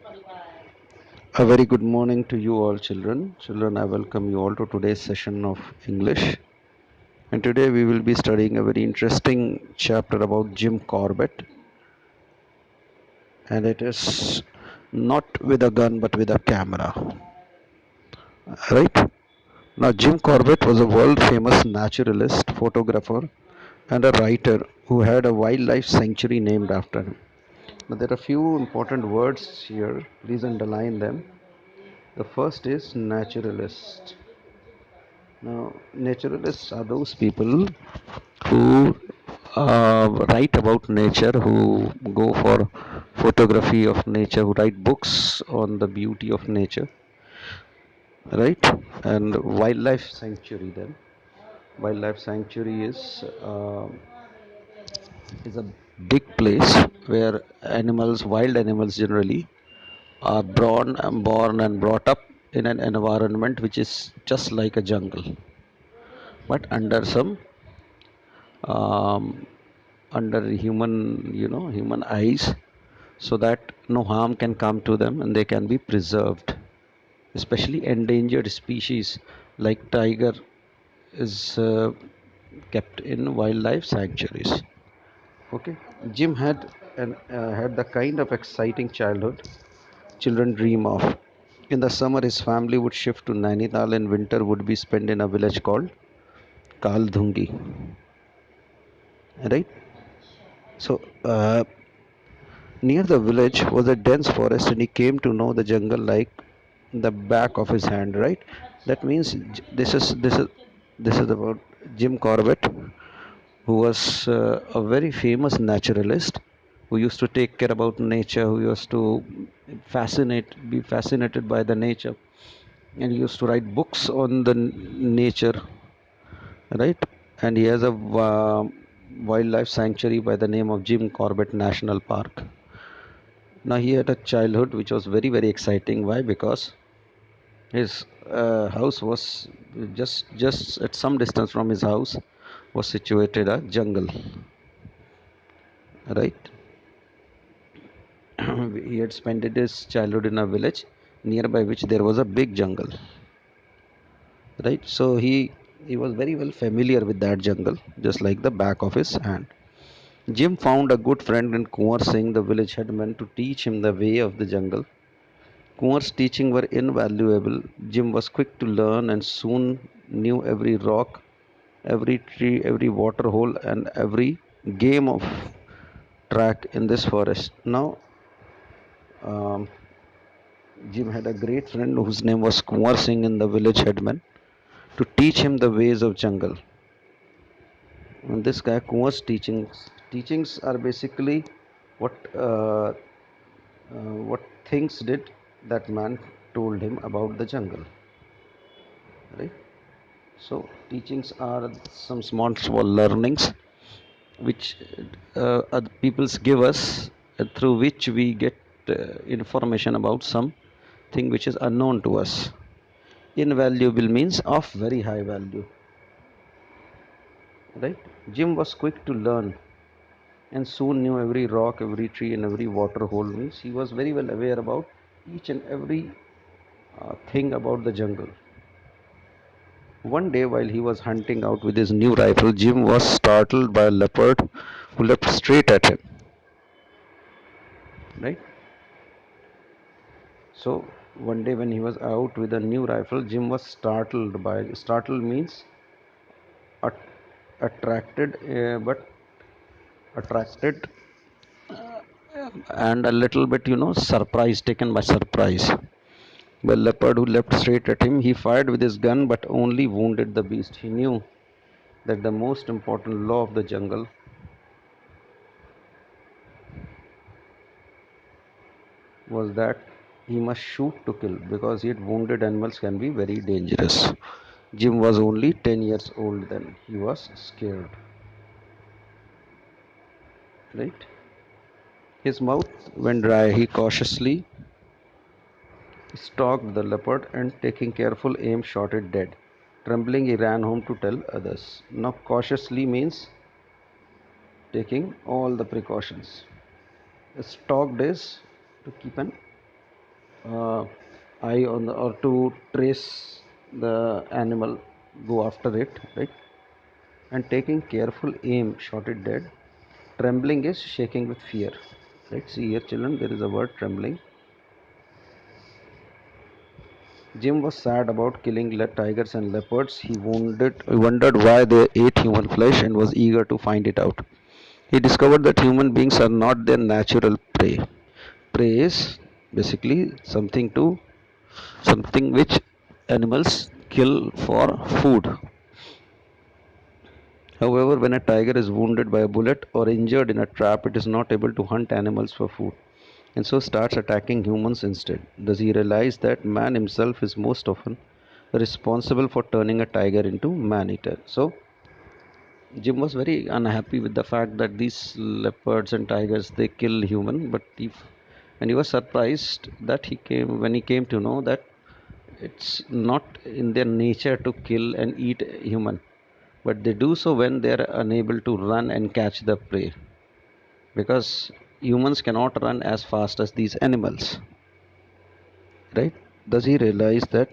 A very good morning to you all, children. Children, I welcome you all to today's session of English. And today we will be studying a very interesting chapter about Jim Corbett. And it is not with a gun but with a camera. Right? Now, Jim Corbett was a world famous naturalist, photographer, and a writer who had a wildlife sanctuary named after him. Now, there are few important words here. Please underline them. The first is naturalist. Now, naturalists are those people who write about nature, who go for photography of nature, who write books on the beauty of nature, right? And wildlife sanctuary. Then, wildlife sanctuary is a big place where animals, wild animals generally, are born and brought up in an environment which is just like a jungle, but under some um, under human eyes, so that no harm can come to them and they can be preserved. Especially endangered species like tiger is kept in wildlife sanctuaries. Okay, Jim had the kind of exciting childhood children dream of. In the summer, his family would shift to Nainital, and winter would be spent in a village called Kaldhungi. Right? So, near the village was a dense forest, and he came to know the jungle like the back of his hand. Right? That means this is about Jim Corbett, who was a very famous naturalist, who used to take care about nature, who used to be fascinated by the nature, and he used to write books on the nature, right? And he has a wildlife sanctuary by the name of Jim Corbett National Park. Now he had a childhood which was very very exciting. Why? Because his house was just at some distance from his house was situated a jungle, right? He had spent his childhood in a village nearby which there was a big jungle, right? So he was very well familiar with that jungle, just like the back of his hand. Jim found a good friend in Kunwar Singh, the village headman, to teach him the way of the jungle. Kunwar's teaching were invaluable. Jim was quick to learn and soon knew every rock, every tree, every water hole, and every game of track in this forest. Now, um, Jim had a great friend whose name was Kunwar Singh, in the village headman, to teach him the ways of jungle. And this guy Kunwar's teachings are basically what what things did that man told him about the jungle, right? So teachings are some small learnings which other peoples give us, through which we get information about something which is unknown to us. Invaluable means of very high value, right? Jim was quick to learn and soon knew every rock, every tree, and every water hole. Means he was very well aware about each and every thing about the jungle. One day, while he was hunting out with his new rifle, Jim was startled by a leopard who leapt straight at him. Right? So, one day when he was out with a new rifle, Jim was startled means at, attracted, but attracted and a little bit, surprised, taken by surprise. The leopard who leapt straight at him, he fired with his gun but only wounded the beast. He knew that the most important law of the jungle was that he must shoot to kill, because yet wounded animals can be very dangerous. Jim was only 10 years old then. He was scared, right? His mouth went dry. He cautiously stalked the leopard and, taking careful aim, shot it dead. Trembling, he ran home to tell others. Now, cautiously means taking all the precautions. Stalked is to keep an uh, eye on the, or to trace the animal, go after it, right? And taking careful aim, shot it dead. Trembling is shaking with fear, right? See here, children, there is a word trembling. Jim was sad about killing tigers and leopards. He wondered why they ate human flesh and was eager to find it out. He discovered that human beings are not their natural prey. Prey is basically something which animals kill for food. However, when a tiger is wounded by a bullet or injured in a trap, it is not able to hunt animals for food and so starts attacking humans instead. Does he realize that man himself is most often responsible for turning a tiger into man eater? So, Jim was very unhappy with the fact that these leopards and tigers they kill human, but and he was surprised that he came to know that it's not in their nature to kill and eat human, but they do so when they are unable to run and catch the prey, because humans cannot run as fast as these animals, right? Does he realize that?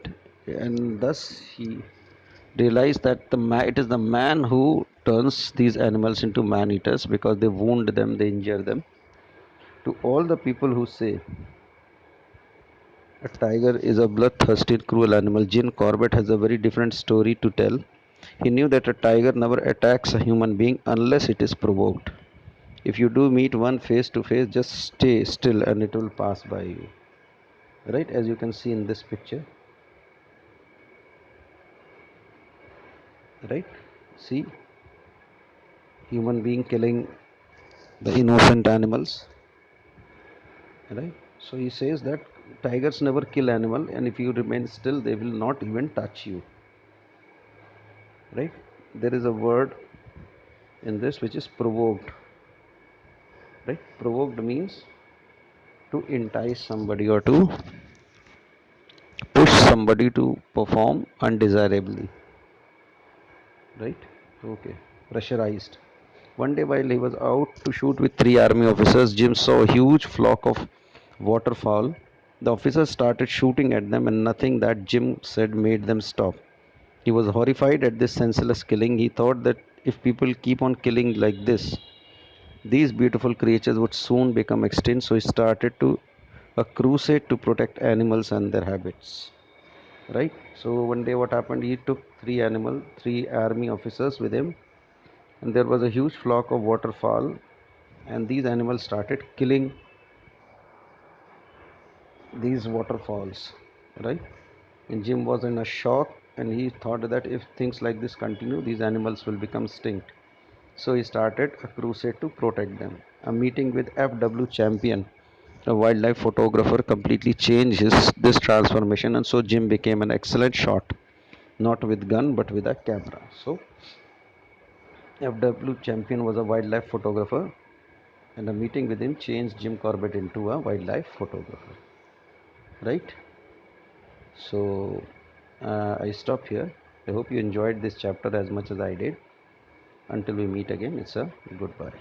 And thus he realized that it is the man who turns these animals into man eaters, because they wound them, they injure them. To all the people who say a tiger is a bloodthirsty and cruel animal, Jim Corbett has a very different story to tell. He knew that a tiger never attacks a human being unless it is provoked. If you do meet one face to face, just stay still and it will pass by you. Right, as you can see in this picture. Right? See, human being killing the innocent animals. Right? So he says that tigers never kill animal, and if you remain still, they will not even touch you. Right? There is a word in this which is provoked. Right? Provoked means to entice somebody or to push somebody to perform undesirably. Right? Okay. Pressurized. One day while he was out to shoot with three army officers, Jim saw a huge flock of waterfowl. The officers started shooting at them, and nothing that Jim said made them stop. He was horrified at this senseless killing. He thought that if people keep on killing like this, these beautiful creatures would soon become extinct, so he started to a crusade to protect animals and their habits. Right? So one day what happened, he took three army officers with him, and there was a huge flock of waterfowl, and these animals started killing these waterfalls, right? And Jim was in a shock, and he thought that if things like this continue, these animals will become extinct. So he started a crusade to protect them. A meeting with F.W. Champion, a wildlife photographer, completely changed this transformation, and so Jim became an excellent shot, not with gun but with a camera. So F.W. Champion was a wildlife photographer, and a meeting with him changed Jim Corbett into a wildlife photographer. Right? So I stop here. I hope you enjoyed this chapter as much as I did. Until we meet again, it's a goodbye.